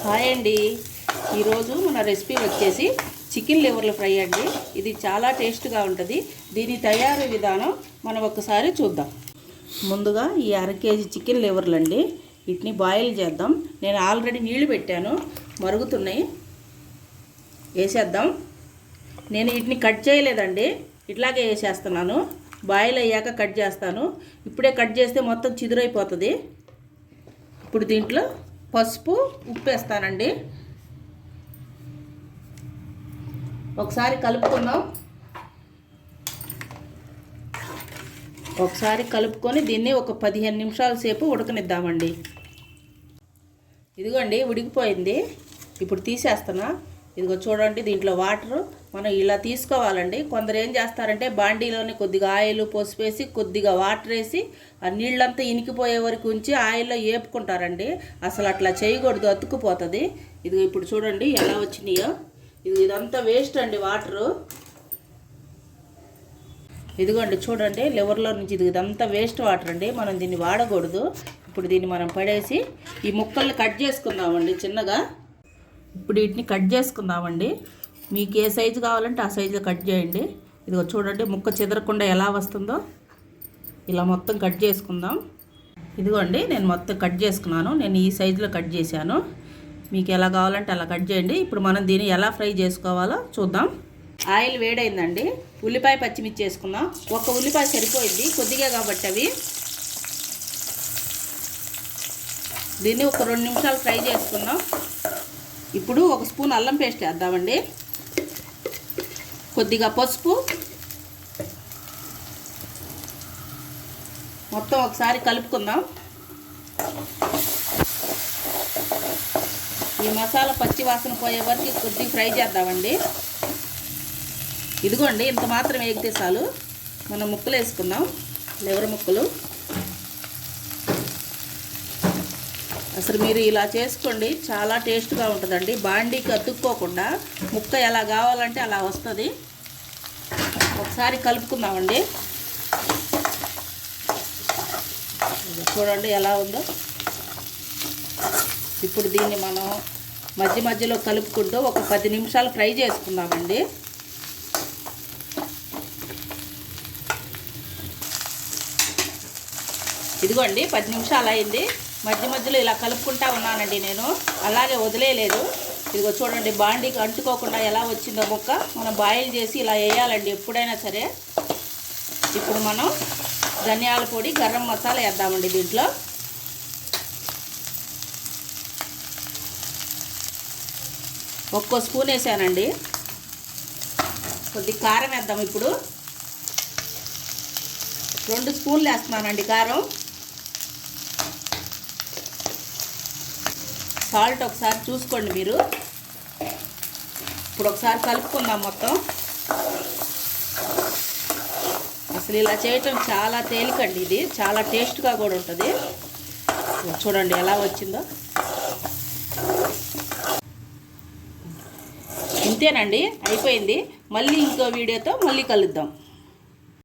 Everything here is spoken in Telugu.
హాయ్ అండి. ఈరోజు మన రెసిపీ వచ్చేసి చికెన్ లివర్ల ఫ్రై అండి. ఇది చాలా టేస్ట్గా ఉంటుంది. దీని తయారీ విధానం మనం ఒకసారి చూద్దాం. ముందుగా ఈ 1/2 కేజీ చికెన్ లివర్లు అండి. వీటిని బాయిల్ చేద్దాం. నేను ఆల్రెడీ నీళ్లు పెట్టాను, మరుగుతున్నాయి. వేసేద్దాం. నేను వీటిని కట్ చేయలేదండి, ఇట్లాగే వేసేస్తున్నాను. బాయిల్ అయ్యాక కట్ చేస్తాను. ఇప్పుడే కట్ చేస్తే మొత్తం చిదురైపోతుంది. ఇప్పుడు దీంట్లో పసుపు, ఉప్పు వేస్తానండి. ఒకసారి కలుపుకుందాం. ఒకసారి కలుపుకొని దీన్ని ఒక 15 నిమిషాల సేపు ఉడకనిద్దామండి. ఇదిగోండి ఉడికిపోయింది. ఇప్పుడు తీసేస్తున్నా. ఇదిగో చూడండి, దీంట్లో వాటరు మనం ఇలా తీసుకోవాలండి. కొందరు ఏం చేస్తారంటే బాండీలోనే కొద్దిగా ఆయిల్ పోసివేసి కొద్దిగా వాటర్ వేసి ఆ నీళ్ళంతా ఇనికిపోయే వరకు ఉంచి ఆయిల్లో వేపుకుంటారండి. అసలు అట్లా చేయకూడదు, అతుక్కుపోతుంది. ఇదిగో ఇప్పుడు చూడండి ఎలా వచ్చినాయో. ఇదంతా వేస్ట్ అండి వాటరు. ఇదిగోండి చూడండి, లివర్లో నుంచి ఇదంతా వేస్ట్ వాటర్ అండి. మనం దీన్ని వాడకూడదు. ఇప్పుడు దీన్ని మనం పడేసి ఈ ముక్కల్ని కట్ చేసుకుందామండి చిన్నగా. ఇప్పుడు వీటిని కట్ చేసుకుందామండి. మీకు ఏ సైజు కావాలంటే ఆ సైజులో కట్ చేయండి. ఇదిగో చూడండి ముక్క చెదరకుండా ఎలా వస్తుందో. ఇలా మొత్తం కట్ చేసుకుందాం. ఇదిగోండి నేను మొత్తం కట్ చేసుకున్నాను. నేను ఈ సైజులో కట్ చేశాను. మీకు ఎలా కావాలంటే అలా కట్ చేయండి. ఇప్పుడు మనం దీన్ని ఎలా ఫ్రై చేసుకోవాలో చూద్దాం. ఆయిల్ వేడైందండి. ఉల్లిపాయ పచ్చిమిర్చి వేసుకుందాం. ఒక ఉల్లిపాయ సరిపోయింది, కొద్దిగా కాబట్టి అవి. దీన్ని ఒక 2 నిమిషాలు ఫ్రై చేసుకుందాం. ఇప్పుడు 1 స్పూన్ అల్లం పేస్ట్ వేద్దామండి. కొద్దిగా పసుపు, మొత్తం ఒకసారి కలుపుకుందాం. ఈ మసాలా పచ్చి వాసన పోయే వరకు కొద్దిగా ఫ్రై చేద్దామండి. ఇదిగోండి ఇంత మాత్రం వేగితే చాలు. మనం ముక్కలు వేసుకుందాం, లివర్ ముక్కలు. అసలు మీరు ఇలా చేసుకోండి, చాలా టేస్ట్గా ఉంటుందండి. బాండీకి అతుక్కోకుండా ముక్క ఎలా కావాలంటే అలా వస్తుంది. ఒకసారి కలుపుకుందామండి. చూడండి ఎలా ఉందో. ఇప్పుడు దీన్ని మనం మధ్య మధ్యలో కలుపుకుంటూ ఒక 10 నిమిషాలు ఫ్రై చేసుకుందామండి. ఇదిగోండి 10 నిమిషాలు అయింది. మధ్య మధ్యలో ఇలా కలుపుకుంటా ఉన్నానండి నేను, అలాగే వదిలేయలేదు. ఇదిగో చూడండి బాండీకి అంటుకోకుండా ఎలా వచ్చిందో ముక్క. మనం బాయిల్ చేసి ఇలా వేయాలండి ఎప్పుడైనా సరే. ఇప్పుడు మనం ధనియాల పొడి, గరం మసాలా వేద్దామండి దీంట్లో. ఒక్కో స్పూన్ వేసానండి. కొద్ది కారం వేద్దాం. ఇప్పుడు 2 స్పూన్లు వేస్తున్నానండి కారం. సాల్ట్ ఒకసారి చూసుకోండి మీరు. ఇప్పుడు ఒకసారి కలుపుకుందాం మొత్తం. అసలు ఇలా చేయటం చాలా తేలికండి. ఇది చాలా టేస్ట్గా కూడా ఉంటుంది. చూడండి ఎలా వచ్చిందో. ఇంతేనండి, అయిపోయింది. మళ్ళీ ఇంకో వీడియోతో మళ్ళీ కలుద్దాం.